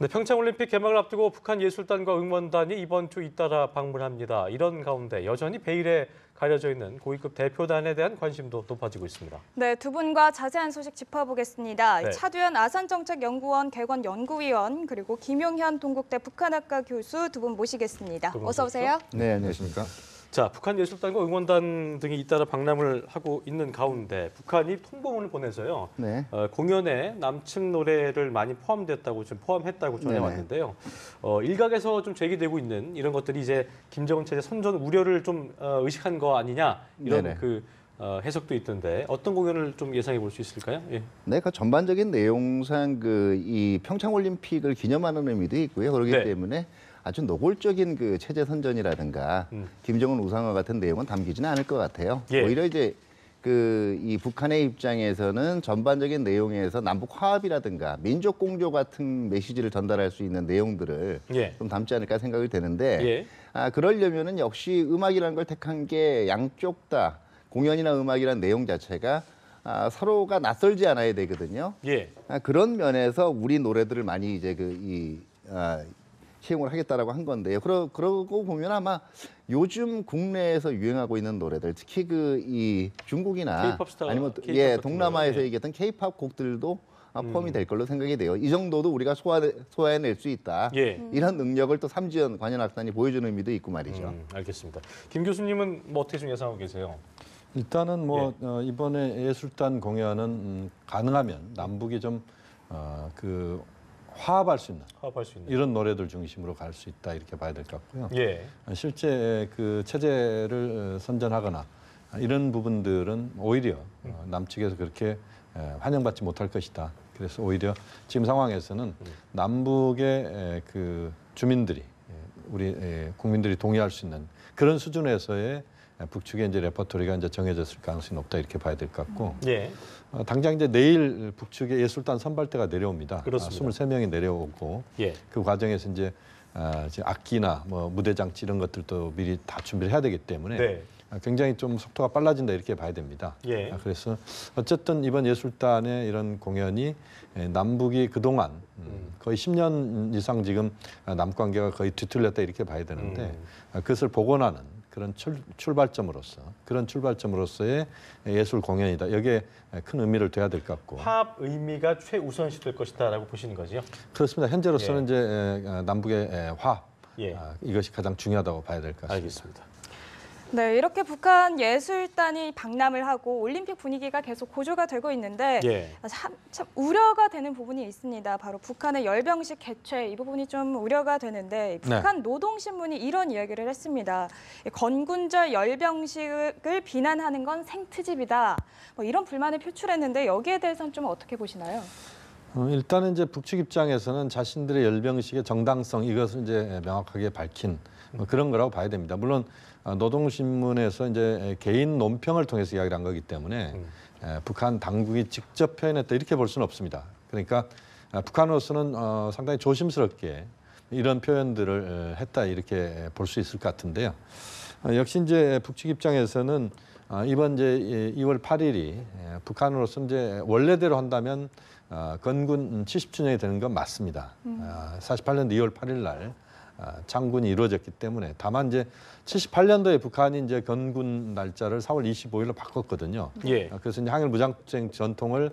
네, 평창올림픽 개막을 앞두고 북한 예술단과 응원단이 이번 주 잇따라 방문합니다. 이런 가운데 여전히 베일에 가려져 있는 고위급 대표단에 대한 관심도 높아지고 있습니다. 네, 두 분과 자세한 소식 짚어보겠습니다. 네. 차두현 아산정책연구원 개관연구위원 그리고 김용현 동국대 북한학과 교수 두 분 모시겠습니다. 어서 오세요. 네, 안녕하십니까. 자, 북한 예술단과 응원단 등이 잇따라 방문을 하고 있는 가운데 북한이 통보문을 보내서요. 네. 공연에 남측 노래를 많이 포함했다고 전해왔는데요. 일각에서 좀 제기되고 있는 이런 것들이 이제 김정은 체제 선전 우려를 좀 의식한 거 아니냐 이런 네네. 해석도 있던데 어떤 공연을 좀 예상해 볼 수 있을까요? 예. 네, 그 전반적인 내용상 이 평창 올림픽을 기념하는 의미도 있고요. 그렇기 네. 때문에 아주 노골적인 그 체제 선전이라든가 김정은 우상화 같은 내용은 담기지는 않을 것 같아요. 예. 오히려 이제 이 북한의 입장에서는 전반적인 내용에서 남북 화합이라든가 민족 공조 같은 메시지를 전달할 수 있는 내용들을 예. 좀 담지 않을까 생각이 되는데 예. 그러려면은 역시 음악이라는 걸 택한 게 양쪽 다 공연이나 음악이라는 내용 자체가 서로가 낯설지 않아야 되거든요. 예. 그런 면에서 우리 노래들을 많이 이제 시행을 하겠다라고 한 건데요. 그러고 보면 아마 요즘 국내에서 유행하고 있는 노래들, 특히 이 중국이나 K-pop 스타, 아니면 K-pop 같은 동남아에서 거요. 얘기했던 K-팝 곡들도 포함이 될 걸로 생각이 돼요. 이 정도도 우리가 소화해낼 수 있다. 예. 이런 능력을 또 삼지연 관현악단이 보여주는 의미도 있고 말이죠. 알겠습니다. 김 교수님은 뭐 어떻게 좀 예상하고 계세요? 일단은 이번에 예술단 공연은 가능하면 남북이 좀 화합할 수 있는 이런 노래들 중심으로 갈 수 있다 이렇게 봐야 될 것 같고요. 예. 실제 그 체제를 선전하거나 이런 부분들은 오히려 남측에서 그렇게 환영받지 못할 것이다. 그래서 오히려 지금 상황에서는 남북의 그 주민들이 우리 국민들이 동의할 수 있는 그런 수준에서의 북측의 이제 레퍼토리가 이제 정해졌을 가능성이 높다 이렇게 봐야 될 것 같고. 예. 당장 이제 내일 북측의 예술단 선발대가 내려옵니다. 그렇습니다. 23명이 내려오고 예. 그 과정에서 이제 악기나 뭐 무대 장치 이런 것들도 미리 다 준비를 해야 되기 때문에 네. 굉장히 좀 속도가 빨라진다 이렇게 봐야 됩니다. 예. 그래서 어쨌든 이번 예술단의 이런 공연이 남북이 그동안 거의 10년 이상 지금 남관계가 거의 뒤틀렸다 이렇게 봐야 되는데 그것을 복원하는 그런 출발점으로서의 예술 공연이다. 여기에 큰 의미를 둬야 될 것 같고. 화합 의미가 최우선시 될 것이다라고 보시는 거죠? 그렇습니다. 현재로서는 이제 남북의 화합 예. 이것이 가장 중요하다고 봐야 될 것 같습니다. 알겠습니다. 네, 이렇게 북한 예술단이 방남을 하고 올림픽 분위기가 계속 고조가 되고 있는데 참 우려가 되는 부분이 있습니다. 바로 북한의 열병식 개최 이 부분이 좀 우려가 되는데 북한 노동신문이 이런 이야기를 했습니다. 건군절 열병식을 비난하는 건 생트집이다. 뭐 이런 불만을 표출했는데 여기에 대해서는 좀 어떻게 보시나요? 일단은 이제 북측 입장에서는 자신들의 열병식의 정당성 이것을 이제 명확하게 밝힌 그런 거라고 봐야 됩니다. 물론 노동신문에서 이제 개인 논평을 통해서 이야기를 한 거기 때문에 북한 당국이 직접 표현했다 이렇게 볼 수는 없습니다. 그러니까 북한으로서는 상당히 조심스럽게 이런 표현들을 했다 이렇게 볼 수 있을 것 같은데요. 역시 이제 북측 입장에서는 이번 이제 2월 8일이 북한으로서 이제 원래대로 한다면 건군 70주년이 되는 건 맞습니다. 48년도 2월 8일 날 창군이 이루어졌기 때문에 다만 이제 78년도에 북한이 이제 건군 날짜를 4월 25일로 바꿨거든요. 예. 그래서 이제 항일 무장투쟁 전통을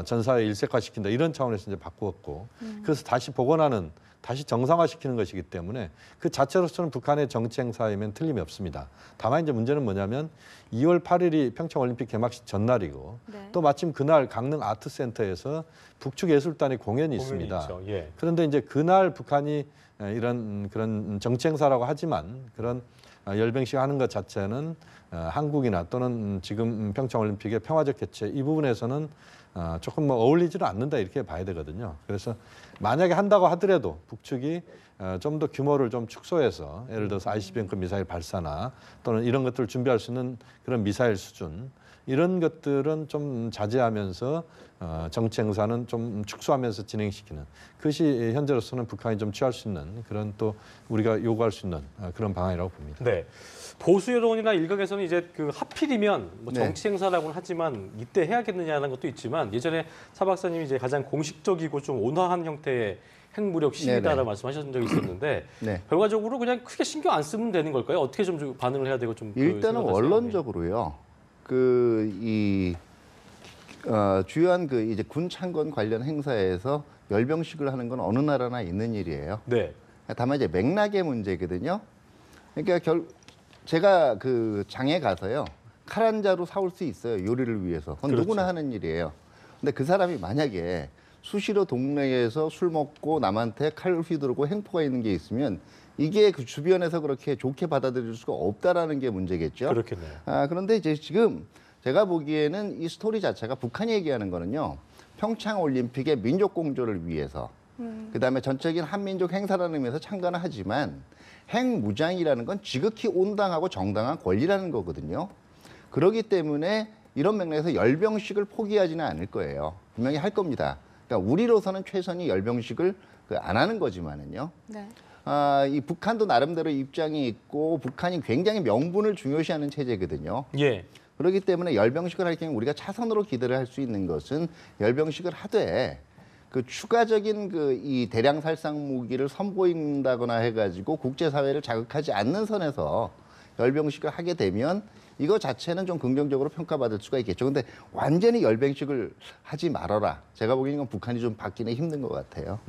전 사회에 일색화시킨다 이런 차원에서 이제 바꾸었고 그래서 다시 복원하는 다시 정상화시키는 것이기 때문에 그 자체로서는 북한의 정치 행사이면 틀림이 없습니다. 다만 이제 문제는 뭐냐면 2월 8일이 평창올림픽 개막식 전날이고 또 마침 그날 강릉 아트센터에서 북측 예술단의 공연이 있습니다. 예. 그런데 이제 그날 북한이 이런 그런 정치 행사라고 하지만 그런 열병식 하는 것 자체는 한국이나 또는 지금 평창올림픽의 평화적 개최 이 부분에서는 조금 어울리지는 않는다 이렇게 봐야 되거든요. 그래서 만약에 한다고 하더라도 북측이 좀 더 규모를 좀 축소해서 예를 들어서 ICBM급 미사일 발사나 또는 이런 것들을 준비할 수 있는 그런 미사일 수준 이런 것들은 좀 자제하면서 정치 행사는 좀 축소하면서 진행시키는 그것이 현재로서는 북한이 좀 취할 수 있는 그런 또 우리가 요구할 수 있는 그런 방안이라고 봅니다. 네. 보수 여론이나 일각에서는 이제 하필이면 뭐 정치 행사라고는 하지만 이때 해야겠느냐는 것도 있지만 예전에 사 박사님이 이제 가장 공식적이고 좀 온화한 형태의 핵무력 시위다라고 네네. 말씀하셨던 적이 있었는데 네. 결과적으로 그냥 크게 신경 안 쓰면 되는 걸까요? 어떻게 좀 반응을 해야 되고 좀 일단은 생각하세요? 원론적으로요. 주요한 이제 군 창건 관련 행사에서 열병식을 하는 건 어느 나라나 있는 일이에요. 네. 다만 이제 맥락의 문제거든요. 그러니까 제가 장에 가서요. 칼 한 자루 사올 수 있어요. 요리를 위해서. 그건 그렇죠. 누구나 하는 일이에요. 근데 그 사람이 만약에 수시로 동네에서 술 먹고 남한테 칼 휘두르고 행포가 있는 게 있으면 이게 그 주변에서 그렇게 좋게 받아들일 수가 없다라는 게 문제겠죠. 그렇겠네요. 그런데 이제 지금 제가 보기에는 이 스토리 자체가 북한이 얘기하는 거는요. 평창 올림픽의 민족 공조를 위해서 그다음에 전적인 한민족 행사라는 의미에서 참가는 하지만 핵무장이라는 건 지극히 온당하고 정당한 권리라는 거거든요. 그렇기 때문에 이런 맥락에서 열병식을 포기하지는 않을 거예요. 분명히 할 겁니다. 그러니까 우리로서는 최선이 열병식을 안 하는 거지만은요. 네. 이 북한도 나름대로 입장이 있고 북한이 굉장히 명분을 중요시하는 체제거든요. 예. 그렇기 때문에 열병식을 할 경우 우리가 차선으로 기대를 할 수 있는 것은 열병식을 하되 추가적인 이 대량 살상 무기를 선보인다거나 해가지고 국제사회를 자극하지 않는 선에서 열병식을 하게 되면 이거 자체는 좀 긍정적으로 평가받을 수가 있겠죠. 근데 완전히 열병식을 하지 말아라. 제가 보기에는 이건 북한이 좀 받기는 힘든 것 같아요.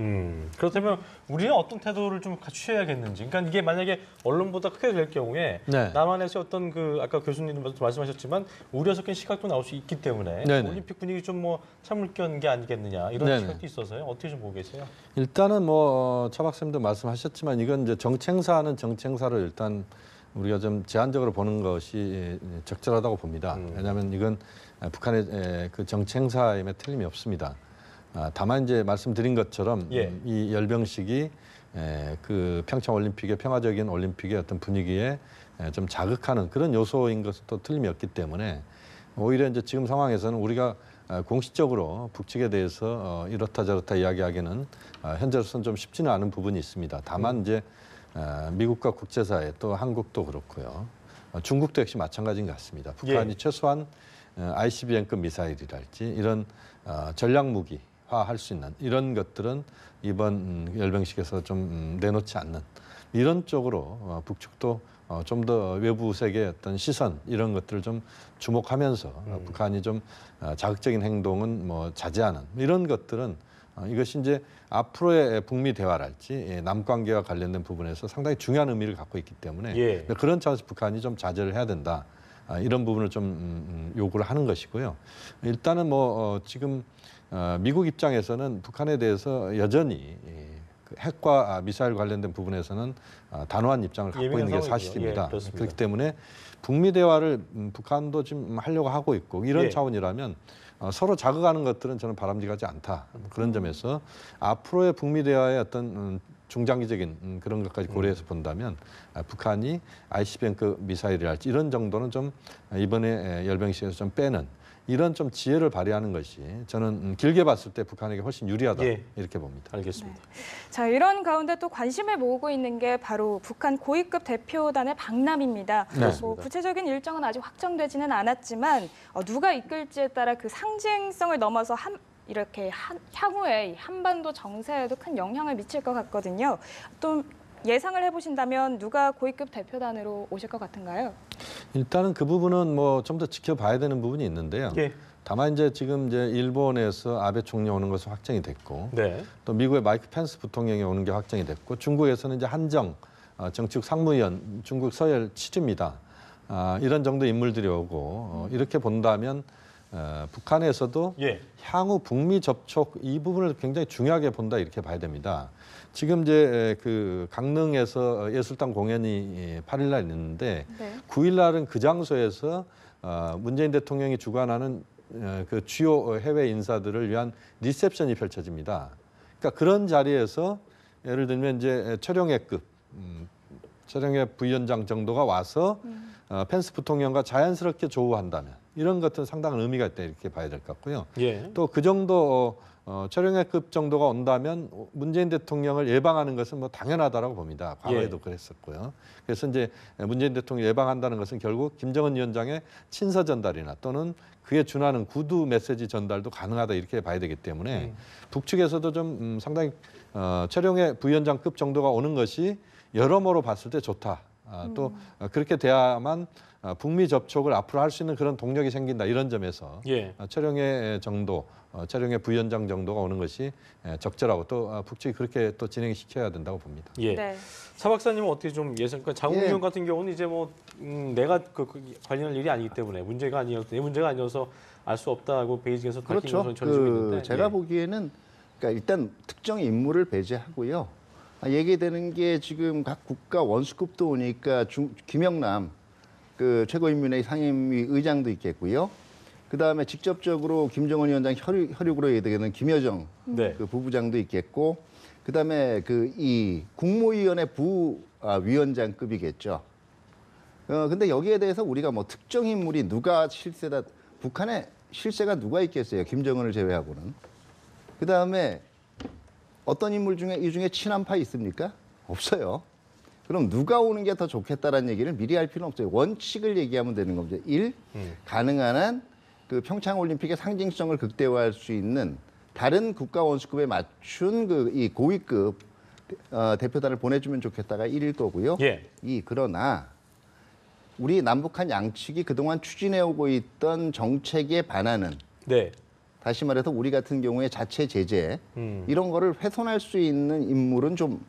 그렇다면 우리는 어떤 태도를 좀 취해야겠는지. 그러니까 이게 만약에 언론보다 크게 될 경우에 네. 남한에서 어떤 아까 교수님도 말씀하셨지만 우려 섞인 시각도 나올 수 있기 때문에 네네. 올림픽 분위기 좀 참을 게 아니겠느냐 이런 네네. 시각도 있어서요. 어떻게 좀 보고 계세요? 일단은 차 박사님도 말씀하셨지만 이건 이제 정치 행사는 정치 행사를 일단 우리가 좀 제한적으로 보는 것이 적절하다고 봅니다. 왜냐하면 이건 북한의 그 정치 행사임에 틀림이 없습니다. 다만 이제 말씀드린 것처럼 예. 이 열병식이 그 평창 올림픽의 평화적인 올림픽의 어떤 분위기에 좀 자극하는 그런 요소인 것도 틀림이 없기 때문에 오히려 이제 지금 상황에서는 우리가 공식적으로 북측에 대해서 이렇다 저렇다 이야기하기는 현재로서는 좀 쉽지는 않은 부분이 있습니다. 다만 이제 미국과 국제사회 또 한국도 그렇고요. 중국도 역시 마찬가지인 것 같습니다. 북한이 예. 최소한 ICBM급 미사일이랄지 이런 전략 무기화할 수 있는 이런 것들은 이번 열병식에서 좀 내놓지 않는 이런 쪽으로 북측도 좀 더 외부 세계의 어떤 시선 이런 것들을 좀 주목하면서 북한이 좀 자극적인 행동은 자제하는 이런 것들은 이것이 이제 앞으로의 북미 대화랄지 남관계와 관련된 부분에서 상당히 중요한 의미를 갖고 있기 때문에 예. 그런 차원에서 북한이 좀 자제를 해야 된다. 이런 부분을 좀 요구를 하는 것이고요. 일단은 지금 미국 입장에서는 북한에 대해서 여전히 그 핵과 미사일 관련된 부분에서는 단호한 입장을 갖고 있는 게 상황이고요. 사실입니다. 예, 그렇습니다. 그렇기 때문에 북미 대화를 북한도 지금 하려고 하고 있고 이런 예. 차원이라면 서로 자극하는 것들은 저는 바람직하지 않다. 그런 점에서 앞으로의 북미 대화의 어떤 중장기적인 그런 것까지 고려해서 본다면 북한이 ICBM급 미사일이랄지 이런 정도는 좀 이번에 열병식에서 좀 빼는 이런 좀 지혜를 발휘하는 것이 저는 길게 봤을 때 북한에게 훨씬 유리하다 예. 이렇게 봅니다. 알겠습니다. 자, 이런 가운데 또 관심을 모으고 있는 게 바로 북한 고위급 대표단의 박람입니다. 네. 구체적인 일정은 아직 확정되지는 않았지만 누가 이끌지에 따라 그 상징성을 넘어서 향후에 한반도 정세에도 큰 영향을 미칠 것 같거든요. 또 예상을 해보신다면 누가 고위급 대표단으로 오실 것 같은가요? 일단은 그 부분은 좀 더 지켜봐야 되는 부분이 있는데요. 예. 다만 지금 일본에서 아베 총리 오는 것은 확정이 됐고, 네. 또 미국의 마이크 펜스 부통령이 오는 게 확정이 됐고, 중국에서는 이제 한정 정치국 상무위원 중국 서열 7위입니다. 이런 정도 인물들이 오고 이렇게 본다면 북한에서도 예. 향후 북미 접촉 이 부분을 굉장히 중요하게 본다 이렇게 봐야 됩니다. 지금 그 강릉에서 예술단 공연이 8일 날 있는데 네. 9일 날은 그 장소에서 문재인 대통령이 주관하는 그 주요 해외 인사들을 위한 리셉션이 펼쳐집니다. 그러니까 그런 자리에서 예를 들면 이제 최룡해급 최룡해 부위원장 정도가 와서 펜스 부통령과 자연스럽게 조우한다면 이런 것들은 상당한 의미가 있다 이렇게 봐야 될 것 같고요. 예. 또 그 정도 최룡해급 정도가 온다면 문재인 대통령을 예방하는 것은 뭐 당연하다라고 봅니다. 과거에도 예. 그랬었고요. 그래서 이제 문재인 대통령 예방한다는 것은 결국 김정은 위원장의 친서 전달이나 또는 그에 준하는 구두 메시지 전달도 가능하다 이렇게 봐야 되기 때문에 북측에서도 좀 상당히 최룡해 부위원장급 정도가 오는 것이 여러모로 봤을 때 좋다. 또 그렇게 돼야만 북미 접촉을 앞으로 할 수 있는 그런 동력이 생긴다 이런 점에서 예. 최룡해 정도, 최룡해 부위원장 정도가 오는 것이 적절하고 또 북측이 그렇게 또 진행시켜야 된다고 봅니다. 예. 네. 차 박사님은 어떻게 좀 예상? 그러니까 장훈 예. 의원 같은 경우는 이제 뭐 내가 그 관련할 일이 아니기 때문에 내 문제가 아니어서 알 수 없다고 베이징에서 밝힌 그렇죠. 것으로 전해지고 있는데 제가 예. 보기에는 그러니까 일단 특정 인물을 배제하고요. 얘기되는 게 지금 각 국가 원수급도 오니까 김영남 그 최고인민회의 상임위 의장도 있겠고요. 그 다음에 직접적으로 김정은 위원장 혈육으로 얘기되는 김여정 네. 그 부부장도 있겠고, 그 다음에 그 이 국무위원회 부위원장급이겠죠. 근데 여기에 대해서 우리가 뭐 특정 인물이 누가 실세다, 북한에 실세가 누가 있겠어요? 김정은을 제외하고는. 그 다음에 어떤 인물 중에 이 중에 친한파 있습니까? 없어요. 그럼 누가 오는 게 더 좋겠다라는 얘기를 미리 할 필요는 없어요. 원칙을 얘기하면 되는 겁니다. 1. 가능한 한 그 평창올림픽의 상징성을 극대화할 수 있는 다른 국가 원수급에 맞춘 그 이 고위급 대표단을 보내주면 좋겠다가 1일 거고요. 예. 2. 그러나 우리 남북한 양측이 그동안 추진해오고 있던 정책에 반하는, 네. 다시 말해서 우리 같은 경우에 자체 제재 이런 거를 훼손할 수 있는 인물은 좀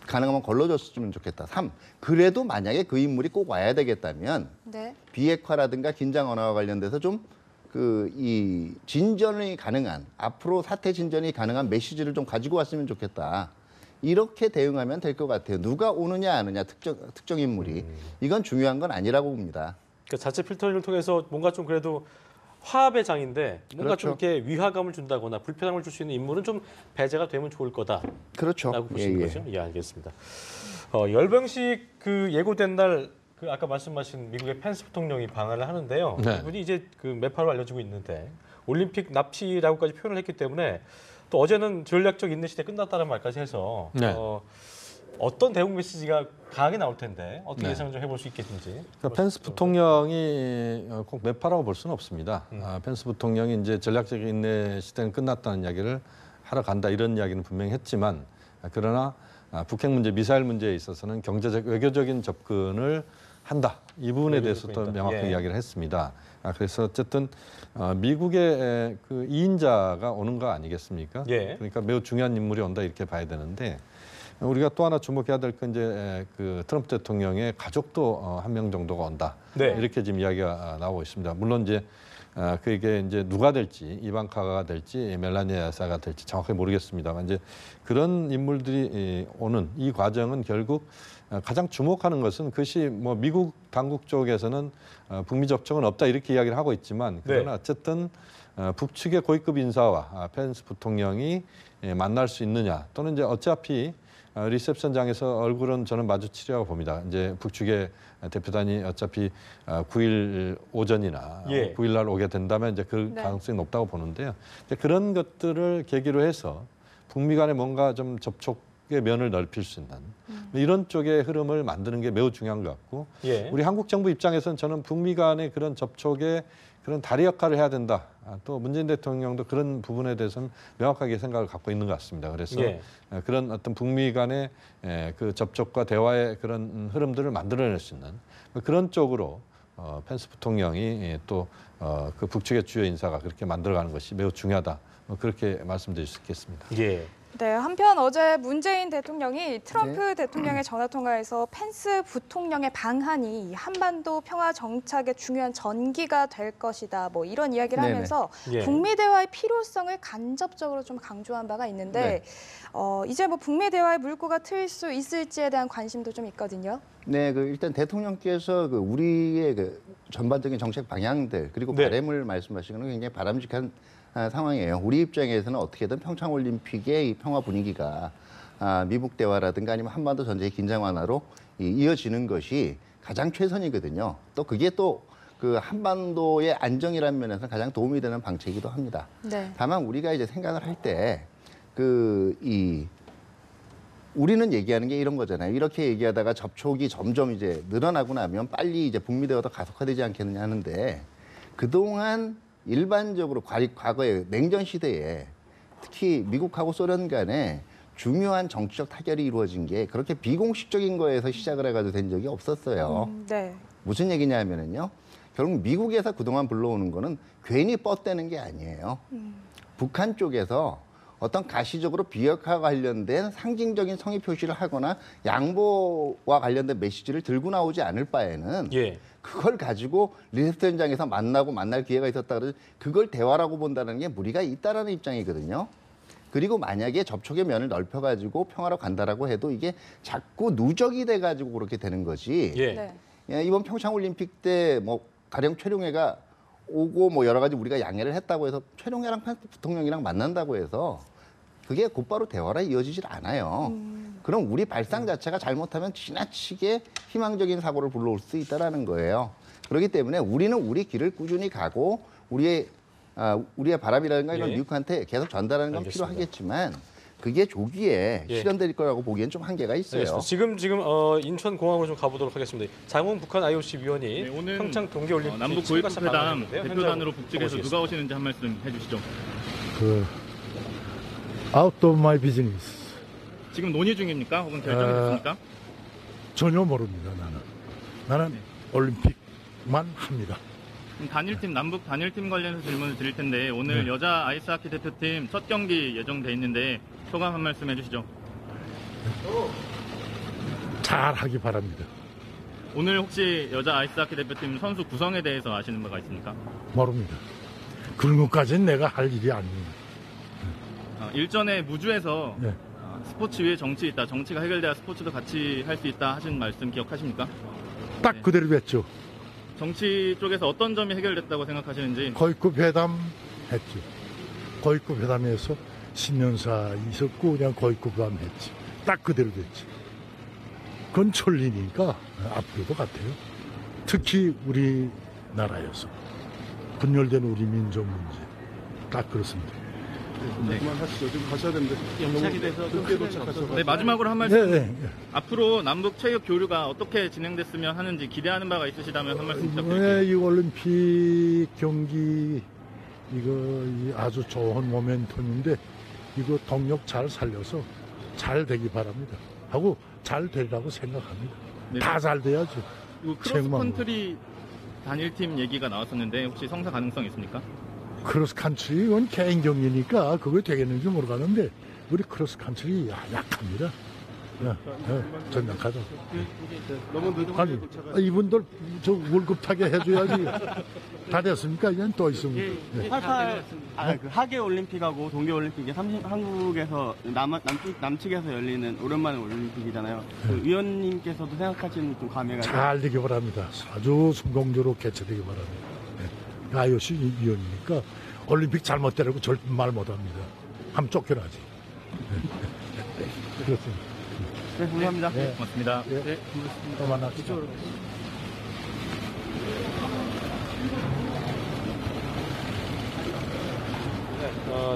가능하면 걸러줬으면 좋겠다. 3. 그래도 만약에 그 인물이 꼭 와야 되겠다면 네. 비핵화라든가 긴장 완화와 관련돼서 좀 그 이 진전이 가능한, 앞으로 사태 진전이 가능한 메시지를 좀 가지고 왔으면 좋겠다. 이렇게 대응하면 될 것 같아요. 누가 오느냐 안 오느냐 특정 인물이 이건 중요한 건 아니라고 봅니다. 그 자체 필터링을 통해서 뭔가 좀 그래도 화합의 장인데 뭔가 좀 그렇죠. 이렇게 위화감을 준다거나 불편함을 줄 수 있는 인물은 좀 배제가 되면 좋을 거다라고 그렇죠. 보시는 거죠? 예, 알겠습니다. 열병식 그 예고된 날 그 아까 말씀하신 미국의 펜스 부통령이 방한을 하는데요. 네. 이분이 이제 그 매파로 알려지고 있는데 올림픽 납치라고까지 표현을 했기 때문에 또 어제는 전략적 인내 시대 끝났다는 말까지 해서 네. 어떤 대응 메시지가 강하게 나올 텐데 어떻게 네. 예상을 좀 해볼 수 있겠는지. 그러니까 펜스 부통령이 꼭 매파라고 볼 수는 없습니다. 펜스 부통령이 이제 전략적 인내 시대는 끝났다는 이야기를 하러 간다 이런 이야기는 분명히 했지만, 그러나 북핵 문제, 미사일 문제에 있어서는 경제적, 외교적인 접근을 한다. 이 부분에 대해서도 명확하게 이야기를 했습니다. 그래서 어쨌든 미국의 그 2인자가 오는 거 아니겠습니까? 예. 그러니까 매우 중요한 인물이 온다 이렇게 봐야 되는데, 우리가 또 하나 주목해야 될 건 이제 그 트럼프 대통령의 가족도 한 명 정도가 온다. 네. 이렇게 지금 이야기가 나오고 있습니다. 물론 이제 그게 이제 누가 될지, 이방카가 될지 멜라니아 여사가 될지 정확하게 모르겠습니다만, 이제 그런 인물들이 오는 이 과정은 결국 가장 주목하는 것은, 그것이 뭐 미국 당국 쪽에서는 북미 접촉은 없다 이렇게 이야기를 하고 있지만, 그러나 어쨌든 북측의 고위급 인사와 펜스 부통령이 만날 수 있느냐, 또는 이제 어차피 리셉션장에서 얼굴은 저는 마주치려고 봅니다. 이제 북측의 대표단이 어차피 9일 오전이나 예. 9일 날 오게 된다면 이제 그 네. 가능성이 높다고 보는데요. 이제 그런 것들을 계기로 해서 북미 간에 뭔가 좀 접촉의 면을 넓힐 수 있는 이런 쪽의 흐름을 만드는 게 매우 중요한 것 같고, 예. 우리 한국 정부 입장에서는 저는 북미 간의 그런 접촉에 그런 다리 역할을 해야 된다. 또 문재인 대통령도 그런 부분에 대해서는 명확하게 생각을 갖고 있는 것 같습니다. 그래서 예. 그런 어떤 북미 간의 그 접촉과 대화의 그런 흐름들을 만들어낼 수 있는 그런 쪽으로 펜스 부통령이 또 그 북측의 주요 인사가 그렇게 만들어가는 것이 매우 중요하다. 그렇게 말씀드릴 수 있겠습니다. 예. 네, 한편 어제 문재인 대통령이 트럼프 대통령의 전화 통화에서 펜스 부통령의 방한이 한반도 평화 정착의 중요한 전기가 될 것이다. 뭐 이런 이야기를 네네. 하면서 예. 북미 대화의 필요성을 간접적으로 좀 강조한 바가 있는데 이제 뭐 북미 대화의 물꼬가 트일 수 있을지에 대한 관심도 좀 있거든요. 네, 그 일단 대통령께서 그 우리의 그 전반적인 정책 방향들 그리고 네. 바람을 말씀하시는 건 굉장히 바람직한 상황이에요. 우리 입장에서는 어떻게든 평창올림픽의 이 평화 분위기가 미북 대화라든가 아니면 한반도 전쟁의 긴장 완화로 이어지는 것이 가장 최선이거든요. 또 그게 또 그 한반도의 안정이라는 면에서 가장 도움이 되는 방책이기도 합니다. 네. 다만 우리가 이제 생각을 할 때 우리는 얘기하는 게 이런 거잖아요. 이렇게 얘기하다가 접촉이 점점 이제 늘어나고 나면 빨리 이제 북미 대화도 가속화되지 않겠느냐 하는데 그동안 일반적으로 과거에 냉전 시대에 특히 미국하고 소련 간에 중요한 정치적 타결이 이루어진 게 그렇게 비공식적인 거에서 시작을 해가지고 된 적이 없었어요. 네. 무슨 얘기냐 하면은요. 결국 미국에서 그동안 불러오는 거는 괜히 뻗대는 게 아니에요. 북한 쪽에서 어떤 가시적으로 비핵화 관련된 상징적인 성의 표시를 하거나 양보와 관련된 메시지를 들고 나오지 않을 바에는 예. 그걸 가지고 리셉트 현장에서 만날 기회가 있었다 그래서 그걸 대화라고 본다는 게 무리가 있다라는 입장이거든요. 그리고 만약에 접촉의 면을 넓혀가지고 평화로 간다라고 해도 이게 자꾸 누적이 돼가지고 그렇게 되는 거지. 예. 네. 예, 이번 평창올림픽 때 뭐 가령 최룡해가 오고 뭐 여러 가지 우리가 양해를 했다고 해서 최룡해랑 부통령이랑 만난다고 해서 그게 곧바로 대화로 이어지질 않아요. 그럼 우리 발상 자체가 잘못하면 지나치게 희망적인 사고를 불러올 수 있다라는 거예요. 그렇기 때문에 우리는 우리 길을 꾸준히 가고 우리의 바람이라든가 이런 예. 미국한테 계속 전달하는 건 알겠습니다. 필요하겠지만 그게 조기에 예. 실현될 거라고 보기엔 좀 한계가 있어요. 알겠습니다. 지금 인천공항으로 좀 가보도록 하겠습니다. 장훈 북한 IOC 위원이 네, 오늘 평창 동계올림픽 남북 참가사 고위급회담 방문했는데요. 대표단으로 현장 북측에서 가보시겠습니다. 누가 오시는지 한 말씀 해주시죠. out of my business. 지금 논의 중입니까? 혹은 결정이 됐습니까? 전혀 모릅니다. 나는 올림픽만 합니다. 그럼 단일팀 남북 단일팀 관련해서 질문을 드릴 텐데 오늘 여자 아이스하키 대표팀 첫 경기 예정돼 있는데 소감 한 말씀 해주시죠. 잘하기 바랍니다. 오늘 혹시 여자 아이스하키 대표팀 선수 구성에 대해서 아시는 바가 있습니까? 모릅니다. 그런 것까지는 내가 할 일이 아닙니다. 일전에 무주에서 네. 스포츠 위에 정치 있다. 정치가 해결돼야 스포츠도 같이 할 수 있다 하신 말씀 기억하십니까? 딱 그대로 됐죠. 정치 쪽에서 어떤 점이 해결됐다고 생각하시는지. 고위급 회담 했죠. 고위급 회담에서 신년사 있었고 그냥 고위급 회담 했지. 딱 그대로 됐지. 그건 천리니까 앞으로도 같아요. 특히 우리나라에서 분열된 우리 민족 문제. 딱 그렇습니다. 그만하시죠. 지금 가셔야 되는데. 연착이 돼서 늦게 도착하셔서. 네, 마지막으로 한 말씀. 네. 앞으로 남북 체육 교류가 어떻게 진행됐으면 하는지 기대하는 바가 있으시다면 한 말씀 부탁드릴게요. 이번에 이 올림픽 경기 이거 아주 좋은 모멘텀인데 이거 동력 잘 살려서 잘 되기 바랍니다. 하고 잘 되리라고 생각합니다. 네. 다 잘 돼야죠. 그리고 크로스컨트리 단일팀 얘기가 나왔었는데 혹시 성사 가능성 있습니까? 크로스컨트리 이건 개인 경기니까 그거 되겠는지 모르겠는데 우리 크로스컨트리 약합니다. 전략하죠. 너무 늦은 아니 이분들 저 월급 타게 해줘야지. 다 됐습니까? 이젠 또 있으면. 네. 88 그 하계 올림픽하고 동계 올림픽이 한국에서 남측에서 열리는 오랜만에 올림픽이잖아요. 그 위원님께서도 생각하시는 좀 감회가 잘 되기 바랍니다. 아주 성공적으로 개최되기 바랍니다. 네. IOC 위원이니까 올림픽 잘못되라고 절대 말 못합니다. 하면 쫓겨나지. 네. 그렇습니다. 네, 감사합니다. 네. 고맙습니다. 네. 또 만납시다.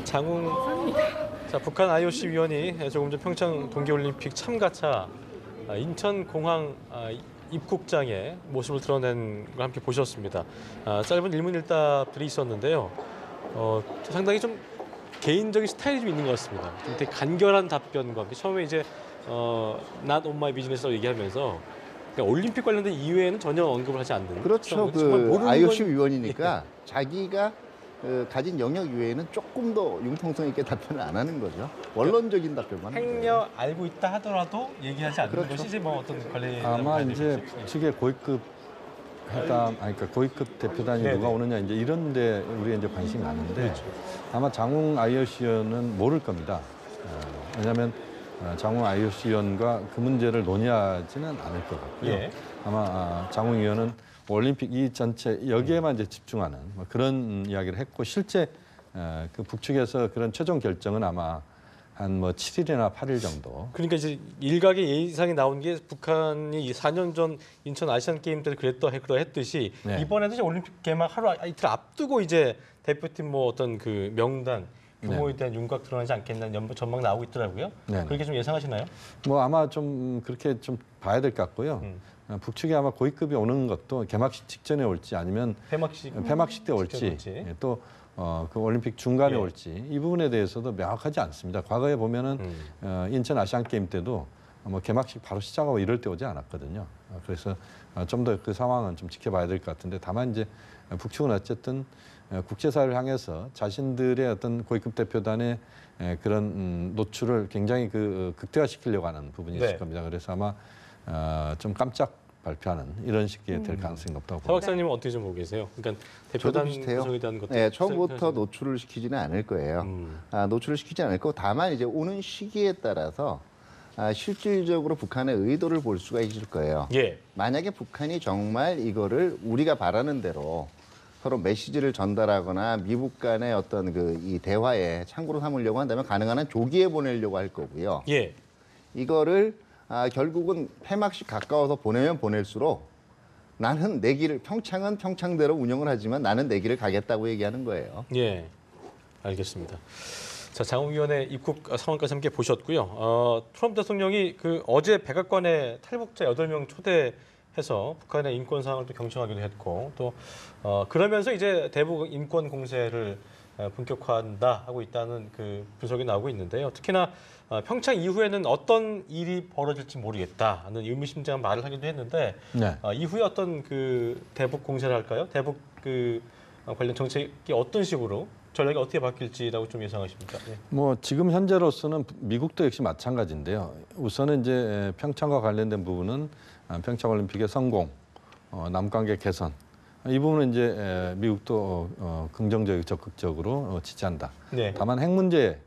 장훈 북한 IOC 위원이 조금 전 평창 동계올림픽 참가차 인천공항 입국장의 모습을 드러낸 걸 함께 보셨습니다. 짧은 일문일답들이 있었는데요. 상당히 좀 개인적인 스타일이 좀 있는 것 같습니다. 좀 되게 간결한 답변과 함께 처음에 이제 not on my business라고 얘기하면서 그러니까 올림픽 관련된 이외에는 전혀 언급을 하지 않는. 그렇죠. 정말 그 모르는 IOC 건- 위원이니까 자기가 가진 영역 이외에는 조금 더 융통성 있게 답변을 안 하는 거죠. 원론적인 답변만 하는 거예요. 행여 알고 있다 하더라도 얘기하지 않는 그렇죠. 것이 이제 뭐 어떤 관리. 아마 이제 북측의 고위급 회담, 그러니까 고위급 대표단이 네네. 누가 오느냐 이제 이런데 우리가 이제 관심이 많은데 아마 장웅 IOC위원은 모를 겁니다. 왜냐하면 장웅 IOC위원과 그 문제를 논의하지는 않을 것 같고요. 예. 아마 장웅 위원은 올림픽 이 전체 여기에만 이제 집중하는 뭐 그런 이야기를 했고 실제 그 북측에서 그런 최종 결정은 아마 한 뭐 7일이나 8일 정도. 그러니까 이제 일각의 예상이 나온 게 북한이 4년 전 인천 아시안 게임 때 그러했듯이 네. 이번에도 이제 올림픽 개막 하루 이틀 앞두고 이제 대표팀 뭐 어떤 그 명단 규모에 대한 윤곽 드러나지 않겠다는 전망 나오고 있더라고요. 네. 그렇게 좀 예상하시나요? 뭐 아마 좀 그렇게 좀 봐야 될 것 같고요. 북측이 아마 고위급이 오는 것도 개막식 직전에 올지 아니면 폐막식 때 올지 또 그 올림픽 중간에 예. 올지 이 부분에 대해서도 명확하지 않습니다. 과거에 보면은 인천 아시안 게임 때도 뭐 개막식 바로 시작하고 이럴 때 오지 않았거든요. 그래서 좀 더 그 상황은 좀 지켜봐야 될 것 같은데 다만 이제 북측은 어쨌든 국제사회를 향해서 자신들의 어떤 고위급 대표단의 그런 노출을 굉장히 극대화시키려고 하는 부분이 있을 네. 겁니다. 그래서 아마 좀 깜짝 발표하는 이런 식의 될 가능성이 높다고 사 봅니다. 박사님은 어떻게 좀 보고 계세요? 그러니까 저도 대표단 비슷해요. 구성에 대한 것도 네, 처음부터 노출을 시키지는 않을 거예요. 노출을 시키지 않을 거고 다만 이제 오는 시기에 따라서 실질적으로 북한의 의도를 볼 수가 있을 거예요. 예. 만약에 북한이 정말 이거를 우리가 바라는 대로 서로 메시지를 전달하거나 미국 간의 어떤 이 대화에 참고로 삼으려고 한다면 가능한 한 조기에 보내려고 할 거고요. 예. 이거를 결국은 폐막식 가까워서 보내면 보낼수록 나는 내 길을 평창은 평창대로 운영을 하지만 나는 내 길을 가겠다고 얘기하는 거예요. 예. 알겠습니다. 자, 장훈위원회 입국 상황까지 함께 보셨고요. 트럼프 대통령이 어제 백악관에 탈북자 8명 초대해서 북한의 인권 상황을 또 경청하기도 했고 또 그러면서 이제 대북 인권 공세를 본격화한다 하고 있다는 분석이 나오고 있는데요. 특히나 평창 이후에는 어떤 일이 벌어질지 모르겠다는 의미심장한 말을 하기도 했는데 네. 이후에 어떤 대북 공세를 할까요? 대북 관련 정책이 어떤 식으로 전략이 어떻게 바뀔지라고 좀 예상하십니까? 네. 뭐 지금 현재로서는 미국도 역시 마찬가지인데요. 우선은 이제 평창과 관련된 부분은 평창 올림픽의 성공, 남관계 개선 이 부분은 이제 미국도 긍정적이고 적극적으로 지지한다. 네. 다만 핵 문제,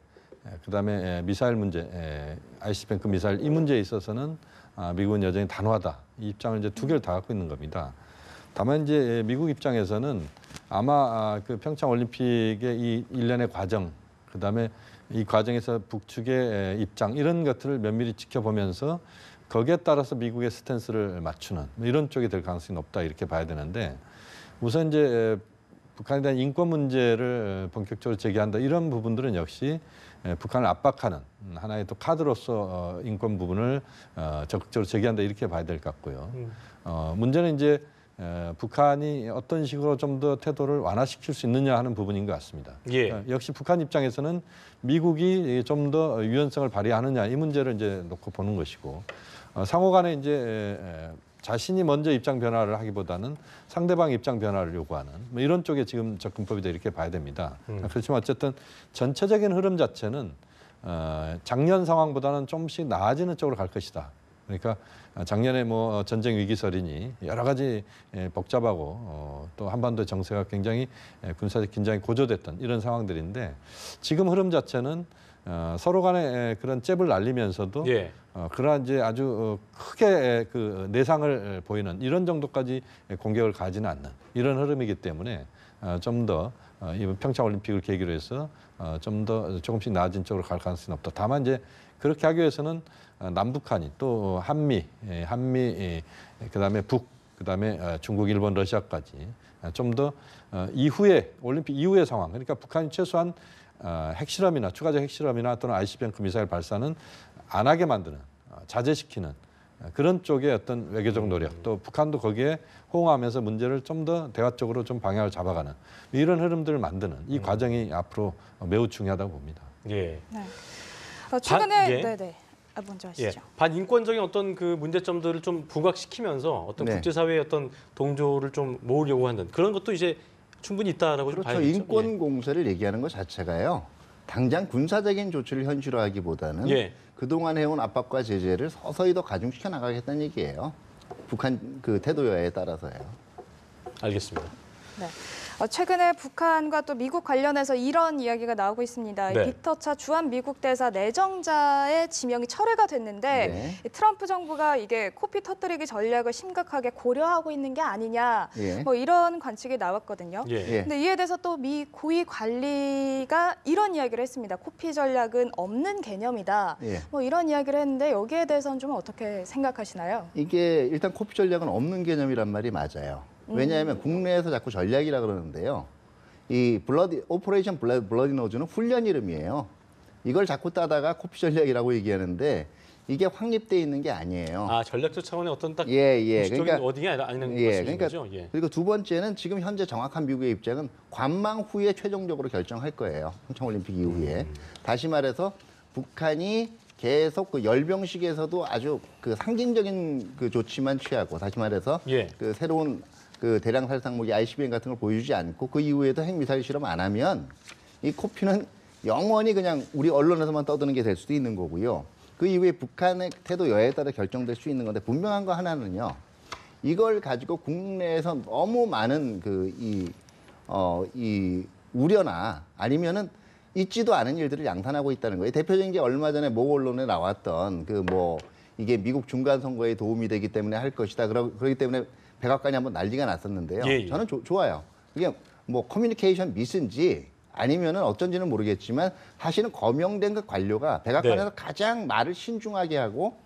그다음에 미사일 문제, ICBM 미사일 이 문제에 있어서는 미국은 여전히 단호하다. 이 입장을 이제 두 개를 다 갖고 있는 겁니다. 다만 이제 미국 입장에서는 아마 평창 올림픽의 이 일련의 과정, 그다음에 이 과정에서 북측의 입장 이런 것들을 면밀히 지켜보면서 거기에 따라서 미국의 스탠스를 맞추는 이런 쪽이 될 가능성이 높다 이렇게 봐야 되는데 우선 이제 북한에 대한 인권 문제를 본격적으로 제기한다 이런 부분들은 역시 북한을 압박하는 하나의 또 카드로서 인권 부분을 적극적으로 제기한다 이렇게 봐야 될 것 같고요. 문제는 이제 북한이 어떤 식으로 좀 더 태도를 완화시킬 수 있느냐 하는 부분인 것 같습니다. 예. 역시 북한 입장에서는 미국이 좀 더 유연성을 발휘하느냐 이 문제를 이제 놓고 보는 것이고 상호간에 이제 자신이 먼저 입장 변화를 하기보다는 상대방 입장 변화를 요구하는 뭐 이런 쪽에 지금 접근법이다 이렇게 봐야 됩니다. 그렇지만 어쨌든 전체적인 흐름 자체는 작년 상황보다는 좀씩 나아지는 쪽으로 갈 것이다. 그러니까 작년에 뭐 전쟁 위기설이니 여러 가지 복잡하고 또 한반도 정세가 굉장히 군사적 긴장이 고조됐던 이런 상황들인데 지금 흐름 자체는 서로 간에 그런 잽을 날리면서도 예. 그러한 이제 아주 크게 내상을 보이는 이런 정도까지 공격을 가지는 않는 이런 흐름이기 때문에 좀 더 이번 평창 올림픽을 계기로 해서 좀 더 조금씩 나아진 쪽으로 갈 가능성이 높다. 다만 이제 그렇게 하기 위해서는 남북한이 또 한미 그다음에 그다음에 중국, 일본, 러시아까지 좀 더 이후에 올림픽 이후의 상황 그러니까 북한이 최소한 핵실험이나 추가적 핵실험이나 또는 ICBM 미사일 발사는 안 하게 만드는 자제시키는 그런 쪽의 어떤 외교적 노력 또 북한도 거기에 호응하면서 문제를 좀 더 대화적으로 좀 방향을 잡아가는 이런 흐름들을 만드는 이 과정이 앞으로 매우 중요하다고 봅니다. 예. 네. 최근에 예. 네네. 먼저 하시죠. 예. 반인권적인 어떤 문제점들을 좀 부각시키면서 어떤 네. 국제사회의 어떤 동조를 좀 모으려고 하는 그런 것도 이제 충분히 있다라고 좀 그렇죠. 봐야겠죠. 인권 공세를 얘기하는 것 자체가요. 당장 군사적인 조치를 현실화하기보다는 그동안 해온 압박과 제재를 서서히 더 가중시켜 나가겠다는 얘기예요. 북한 태도여에 따라서요. 알겠습니다. 네. 최근에 북한과 또 미국 관련해서 이런 이야기가 나오고 있습니다. 네. 빅터 차 주한 미국 대사 내정자의 지명이 철회가 됐는데 이 트럼프 정부가 이게 코피 터뜨리기 전략을 심각하게 고려하고 있는 게 아니냐 뭐 이런 관측이 나왔거든요. 근데 이에 대해서 또 미 고위 관리가 이런 이야기를 했습니다. 코피 전략은 없는 개념이다. 뭐 이런 이야기를 했는데 여기에 대해서는 좀 어떻게 생각하시나요? 이게 일단 코피 전략은 없는 개념이란 말이 맞아요. 왜냐하면 국내에서 자꾸 전략이라 그러는데요. 이 오퍼레이션 블러디 노즈는 훈련 이름이에요. 이걸 자꾸 따다가 코피 전략이라고 얘기하는데 이게 확립돼 있는 게 아니에요. 아, 전략적 차원의 어떤 딱 공식적인 그러니까, 워딩이 아니는 말씀이신 거죠? 그리고 두 번째는 지금 현재 정확한 미국의 입장은 관망 후에 최종적으로 결정할 거예요. 평창올림픽 이후에. 다시 말해서 북한이 계속 그 열병식에서도 아주 그 상징적인 그 조치만 취하고 다시 말해서 그 새로운 그 대량 살상무기 ICBM 같은 걸 보여주지 않고 그 이후에도 핵미사일 실험 안 하면 이 코피는 영원히 그냥 우리 언론에서만 떠드는 게 될 수도 있는 거고요. 그 이후에 북한의 태도 여하에 따라 결정될 수 있는 건데 분명한 거 하나는요. 이걸 가지고 국내에서 너무 많은 이 우려나 아니면은 있지도 않은 일들을 양산하고 있다는 거예요. 대표적인 게 얼마 전에 모 언론에 나왔던 이게 미국 중간 선거에 도움이 되기 때문에 할 것이다. 그렇기 때문에 백악관이 한번 난리가 났었는데요. 저는 좋아요. 이게 뭐 커뮤니케이션 미스인지 아니면은 어쩐지는 모르겠지만 사실은 거명된 그 관료가 백악관에서 가장 말을 신중하게 하고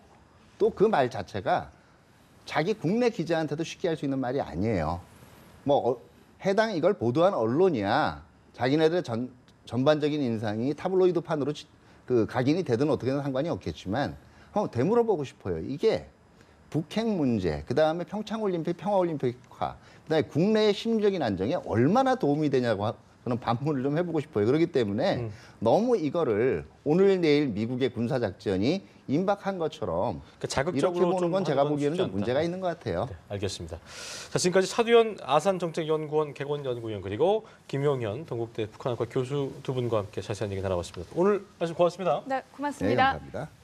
또 그 말 자체가 자기 국내 기자한테도 쉽게 할 수 있는 말이 아니에요. 해당 이걸 보도한 언론이야. 자기네들의 전반적인 인상이 타블로이드판으로 각인이 되든 어떻게든 상관이 없겠지만 한번 되물어보고 싶어요. 이게 북핵 문제, 그다음에 평창올림픽, 평화올림픽화, 그다음에 국내의 심리적인 안정에 얼마나 도움이 되냐고 그런 반문을 좀 해보고 싶어요. 그렇기 때문에 너무 이거를 오늘 내일 미국의 군사작전이 임박한 것처럼 그러니까 자극적으로 이렇게 보는 건 제가 보기에는 좀 문제가 있는 것 같아요. 네, 알겠습니다. 자, 지금까지 차두현 아산정책연구원 개건연구위원 그리고 김용현 동국대 북한학과 교수 두 분과 함께 자세한 얘기 나눠봤습니다. 오늘 말씀 고맙습니다. 네, 고맙습니다. 네, 감사합니다.